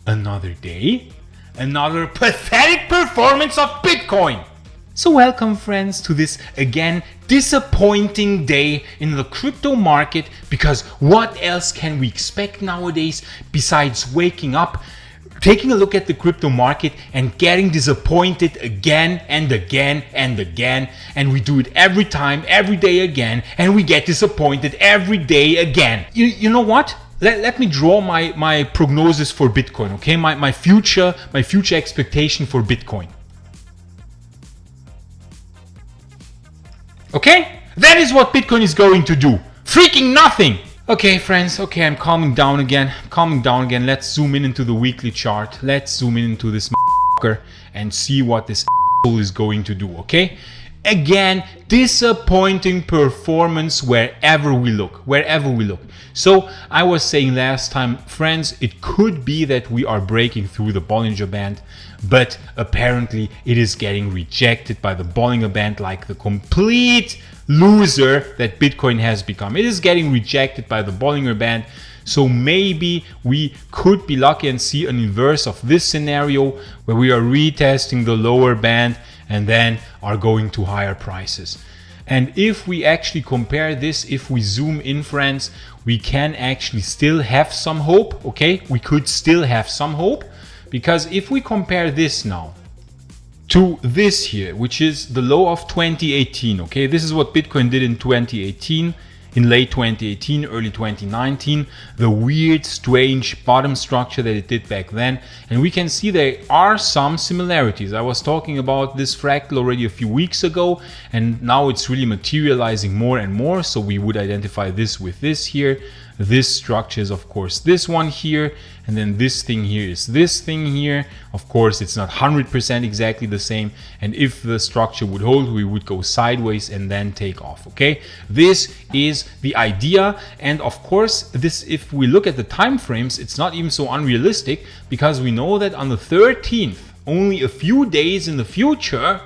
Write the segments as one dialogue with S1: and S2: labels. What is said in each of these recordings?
S1: Another day, another pathetic performance of Bitcoin. So welcome friends to this again disappointing day in the crypto market, because what else can we expect nowadays besides waking up, taking a look at the crypto market and getting disappointed again and again and again, and we do it every time, every day again, and we get disappointed every day again. You know what? Let me draw my prognosis for Bitcoin, okay? My future expectation for Bitcoin. Okay? That is what Bitcoin is going to do. Freaking nothing! Okay, friends, okay, I'm calming down again. Let's zoom in into the weekly chart. Let's zoom in into this and see what this is going to do, okay? Again, disappointing performance wherever we look. So I was saying last time, friends, it could be that we are breaking through the Bollinger Band, but apparently it is getting rejected by the Bollinger Band like the complete loser that Bitcoin has become. It is getting rejected by the Bollinger Band. So maybe we could be lucky and see an inverse of this scenario where we are retesting the lower band and then are going to higher prices. And if we actually compare this, if we zoom in, friends, we can actually still have some hope, okay? We could still have some hope, because if we compare this now to this here, which is the low of 2018, okay? This is what Bitcoin did in 2018. In late 2018, early 2019, the weird, strange bottom structure that it did back then. And we can see there are some similarities. I was talking about this fractal already a few weeks ago, and now it's really materializing more and more. So we would identify this with this here. This structure is, of course, this one here. And then this thing here is this thing here. Of course, it's not 100% exactly the same. And if the structure would hold, we would go sideways and then take off, okay? This is the idea. And of course, this, if we look at the time frames, it's not even so unrealistic, because we know that on the 13th, only a few days in the future,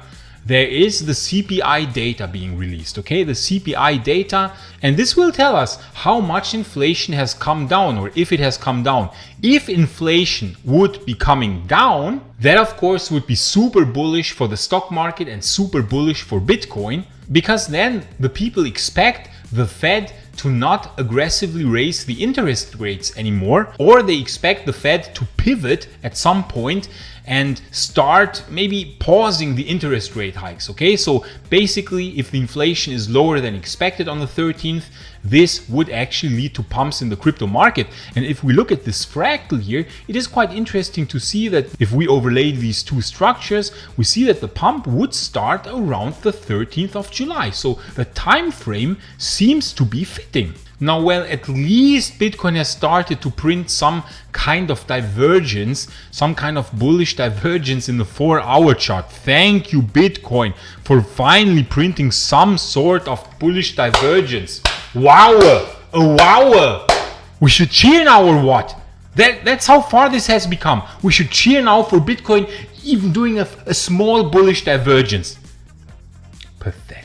S1: there is the CPI data being released, okay? The CPI data, and this will tell us how much inflation has come down, or if it has come down. If inflation would be coming down, that of course would be super bullish for the stock market and super bullish for Bitcoin, because then the people expect the Fed to not aggressively raise the interest rates anymore, or they expect the Fed to pivot at some point and start maybe pausing the interest rate hikes, okay? So basically, if the inflation is lower than expected on the 13th, this would actually lead to pumps in the crypto market. And if we look at this fractal here, it is quite interesting to see that if we overlay these two structures, we see that the pump would start around the 13th of July. So the time frame seems to be fitting. Now, well, at least Bitcoin has started to print some kind of divergence, some kind of bullish divergence in the 4-hour chart. Thank you, Bitcoin, for finally printing some sort of bullish divergence. Wow, a wow. We should cheer now or what? That's how far this has become. We should cheer now for Bitcoin even doing a small bullish divergence. Pathetic.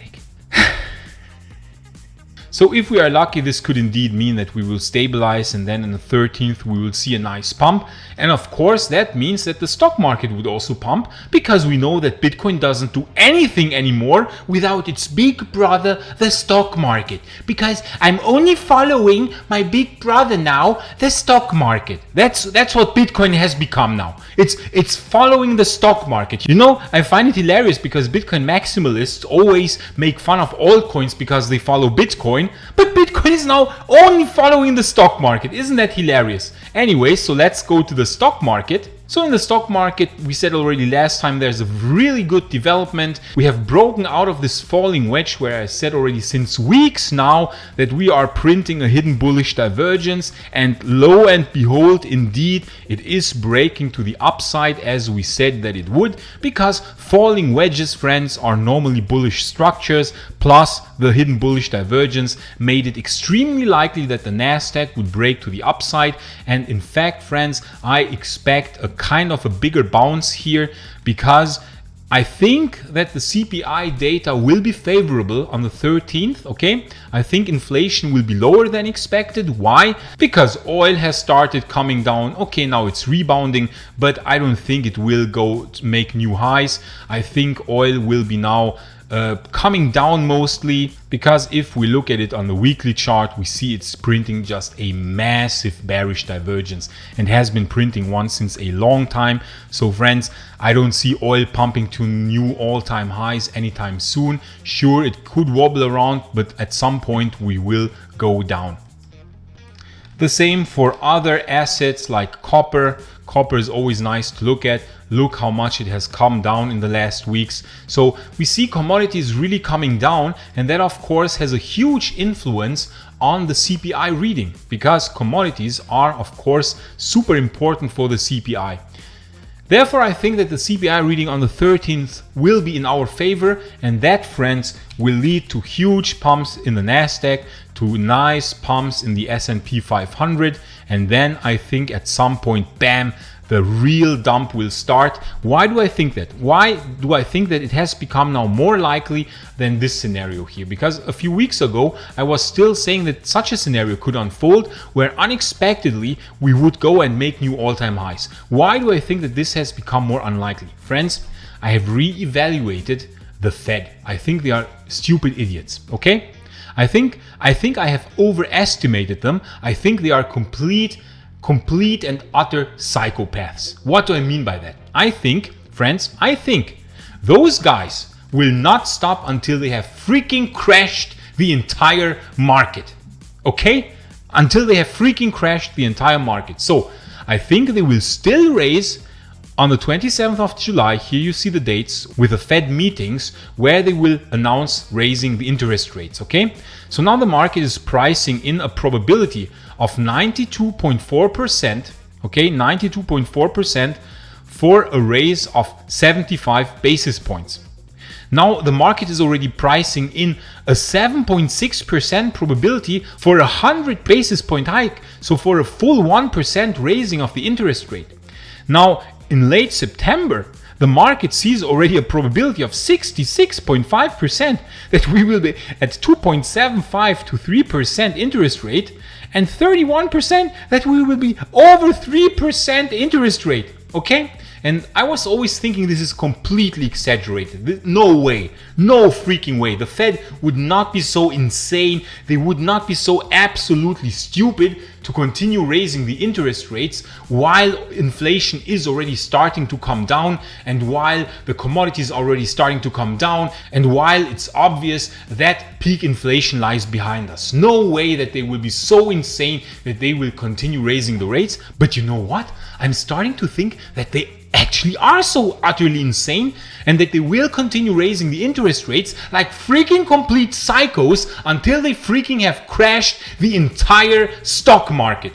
S1: So if we are lucky, this could indeed mean that we will stabilize, and then on the 13th we will see a nice pump. And of course that means that the stock market would also pump, because we know that Bitcoin doesn't do anything anymore without its big brother, the stock market. Because I'm only following my big brother now, the stock market. That's what Bitcoin has become now. It's following the stock market. You know, I find it hilarious because Bitcoin maximalists always make fun of altcoins because they follow Bitcoin. But Bitcoin is now only following the stock market. Isn't that hilarious? Anyway, so let's go to the stock market. So in the stock market, we said already last time, there's a really good development. We have broken out of this falling wedge where I said already since weeks now that we are printing a hidden bullish divergence, and lo and behold, indeed, it is breaking to the upside as we said that it would, because falling wedges, friends, are normally bullish structures, plus the hidden bullish divergence made it extremely likely that the Nasdaq would break to the upside. And in fact, friends, I expect a kind of a bigger bounce here, because I think that the CPI data will be favorable on the 13th, okay? I think inflation will be lower than expected. Why? Because oil has started coming down. Okay, now it's rebounding, but I don't think it will go to make new highs. I think oil will be now coming down mostly, because if we look at it on the weekly chart, we see it's printing just a massive bearish divergence and has been printing one since a long time. So friends, I don't see oil pumping to new all-time highs anytime soon. Sure, it could wobble around, but at some point we will go down. The same for other assets like copper. Copper is always nice to look at. Look how much it has come down in the last weeks. So we see commodities really coming down, and that of course has a huge influence on the CPI reading, because commodities are of course super important for the CPI. Therefore, I think that the CPI reading on the 13th will be in our favor, and that, friends, will lead to huge pumps in the Nasdaq, to nice pumps in the S&P 500, and then I think at some point, bam, the real dump will start. Why do I think that? Why do I think that it has become now more likely than this scenario here? Because a few weeks ago, I was still saying that such a scenario could unfold where unexpectedly we would go and make new all-time highs. Why do I think that this has become more unlikely? Friends, I have re-evaluated the Fed. I think they are stupid idiots, okay? I think I have overestimated them. I think they are complete and utter psychopaths. What do I mean by that? I think, friends, those guys will not stop until they have freaking crashed the entire market. Okay? Until they have freaking crashed the entire market. So I think they will still raise on the 27th of July. Here you see the dates with the Fed meetings where they will announce raising the interest rates. Okay? So now the market is pricing in a probability of 92.4%, okay, 92.4% for a raise of 75 basis points. Now the market is already pricing in a 7.6% probability for a 100 basis point hike, so for a full 1% raising of the interest rate. Now in late September, the market sees already a probability of 66.5% that we will be at 2.75 to 3% interest rate, and 31% that we will be over 3% interest rate. Okay? And I was always thinking this is completely exaggerated. No way, no freaking way. The Fed would not be so insane. They would not be so absolutely stupid to continue raising the interest rates while inflation is already starting to come down, and while the commodities are already starting to come down, and while it's obvious that peak inflation lies behind us. No way that they will be so insane that they will continue raising the rates. But you know what? I'm starting to think that they actually are so utterly insane, and that they will continue raising the interest rates like freaking complete psychos until they freaking have crashed the entire stock market.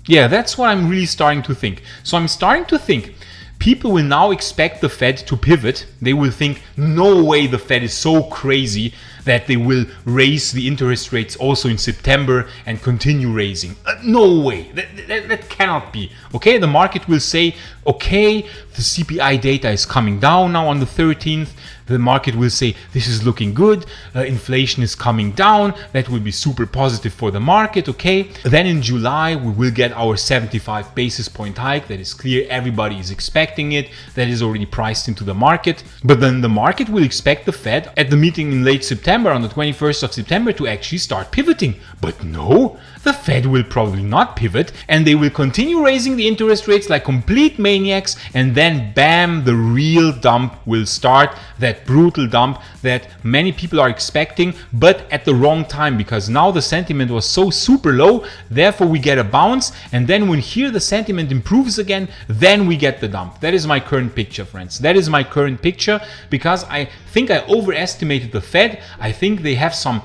S1: Yeah, that's what I'm really starting to think. So I'm starting to think people will now expect the Fed to pivot. They will think, no way the Fed is so crazy that they will raise the interest rates also in September and continue raising. No way. That cannot be. Okay, the market will say, okay, the CPI data is coming down now on the 13th. The market will say, this is looking good. Inflation is coming down. That will be super positive for the market. Okay. Then in July, we will get our 75 basis point hike. That is clear. Everybody is expecting it. That is already priced into the market. But then the market will expect the Fed at the meeting in late September, on the 21st of September, to actually start pivoting. But no, the Fed will probably not pivot, and they will continue raising the interest rates like complete maniacs, and then bam, the real dump will start, that brutal dump that many people are expecting, but at the wrong time, because now the sentiment was so super low. Therefore we get a bounce, and then when here the sentiment improves again, then we get the dump. That is my current picture, friends. That is my current picture, because I think I overestimated the Fed. I think they have some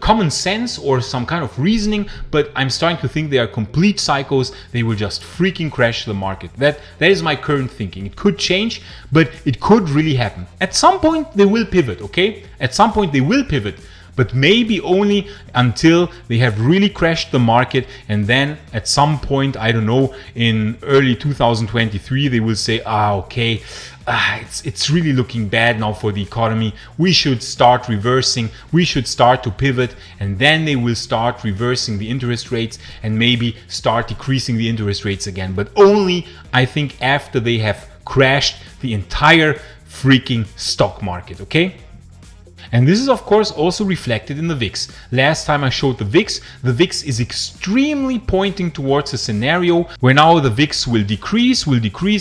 S1: common sense or some kind of reasoning, but I'm starting to think they are complete psychos. They will just freaking crash the market. That is my current thinking. It could change, but it could really happen. At some point they will pivot, okay? At some point they will pivot, but maybe only until they have really crashed the market, and then at some point, I don't know, in early 2023, they will say, okay, it's really looking bad now for the economy. We should start reversing. We should start to pivot, and then they will start reversing the interest rates and maybe start decreasing the interest rates again. But only, I think, after they have crashed the entire freaking stock market, okay? And this is of course also reflected in the VIX. Last time I showed the VIX is extremely pointing towards a scenario where now the VIX will decrease,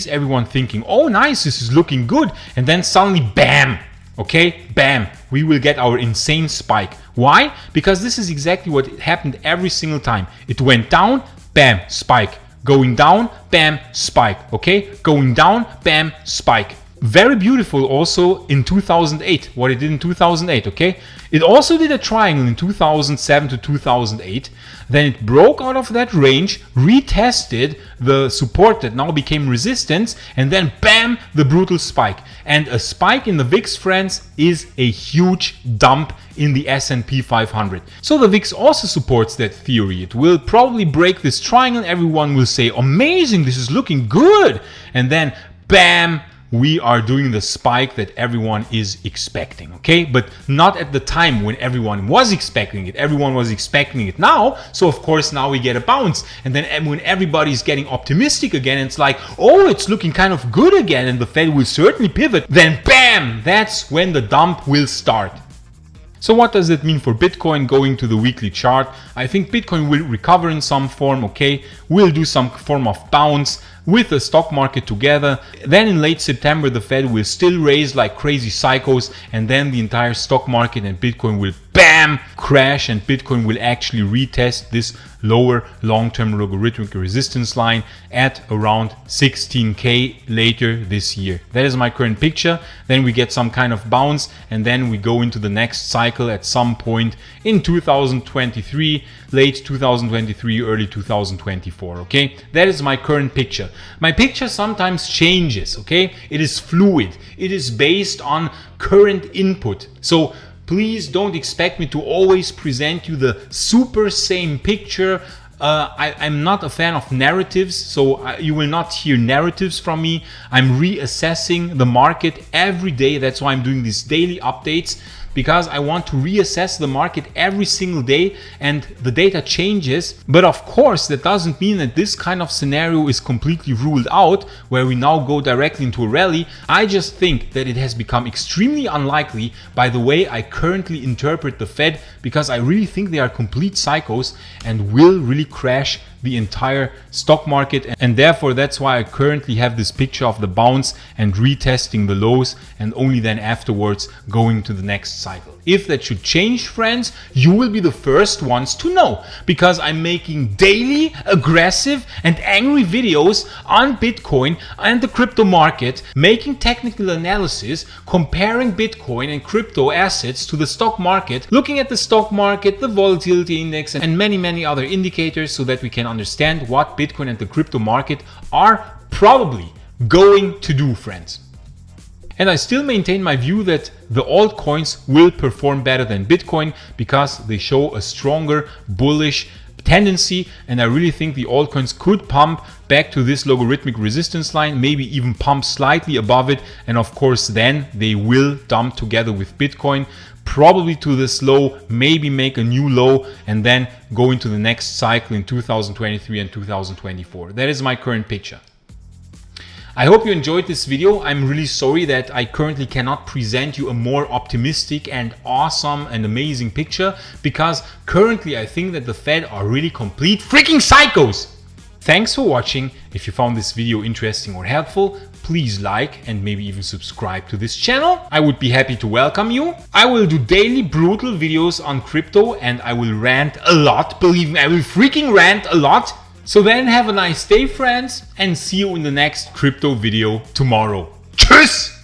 S1: everyone thinking, oh nice, this is looking good, and then suddenly bam, okay, bam, we will get our insane spike. Why? Because this is exactly what happened every single time. It went down, bam, spike. Going down, bam, spike, okay? Going down, bam, spike. Very beautiful also in 2008, what it did in 2008, okay? It also did a triangle in 2007 to 2008. Then it broke out of that range, retested the support that now became resistance, and then bam, the brutal spike. And a spike in the VIX, friends, is a huge dump in the S&P 500. So the VIX also supports that theory. It will probably break this triangle. Everyone will say, amazing, this is looking good. And then bam, we are doing the spike that everyone is expecting, okay? But not at the time when everyone was expecting it. Everyone was expecting it now, so of course now we get a bounce. And then when everybody's getting optimistic again, it's like, oh, it's looking kind of good again, and the Fed will certainly pivot, then bam, that's when the dump will start. So what does it mean for Bitcoin going to the weekly chart? I think Bitcoin will recover in some form, okay? We'll do some form of bounce with the stock market together. Then in late September, the Fed will still raise like crazy psychos, and then the entire stock market and Bitcoin will bam, crash, and Bitcoin will actually retest this lower long-term logarithmic resistance line at around 16K later this year. That is my current picture. Then we get some kind of bounce, and then we go into the next cycle at some point in 2023, late 2023, early 2024, okay? That is my current picture. My picture sometimes changes, okay? It is fluid. It is based on current input. So please don't expect me to always present you the super same picture. I'm not a fan of narratives, so you will not hear narratives from me. I'm reassessing the market every day. That's why I'm doing these daily updates, because I want to reassess the market every single day, and the data changes. But of course, that doesn't mean that this kind of scenario is completely ruled out, where we now go directly into a rally. I just think that it has become extremely unlikely by the way I currently interpret the Fed, because I really think they are complete psychos and will really crash the entire stock market, and therefore that's why I currently have this picture of the bounce and retesting the lows, and only then afterwards going to the next cycle. If that should change, friends, you will be the first ones to know, because I'm making daily aggressive and angry videos on Bitcoin and the crypto market, making technical analysis, comparing Bitcoin and crypto assets to the stock market, looking at the stock market, the volatility index, and many other indicators, so that we can understand what Bitcoin and the crypto market are probably going to do, friends. And I still maintain my view that the altcoins will perform better than Bitcoin, because they show a stronger bullish tendency, and I really think the altcoins could pump back to this logarithmic resistance line, maybe even pump slightly above it, and of course then they will dump together with Bitcoin, probably to this low, maybe make a new low, and then go into the next cycle in 2023 and 2024. That is my current picture. I hope you enjoyed this video. I'm really sorry that I currently cannot present you a more optimistic and awesome and amazing picture, because currently I think that the Fed are really complete freaking psychos. Thanks for watching. If you found this video interesting or helpful, please like and maybe even subscribe to this channel. I would be happy to welcome you. I will do daily brutal videos on crypto, and I will rant a lot. Believe me, I will freaking rant a lot. So then have a nice day, friends, and see you in the next crypto video tomorrow. Tschüss!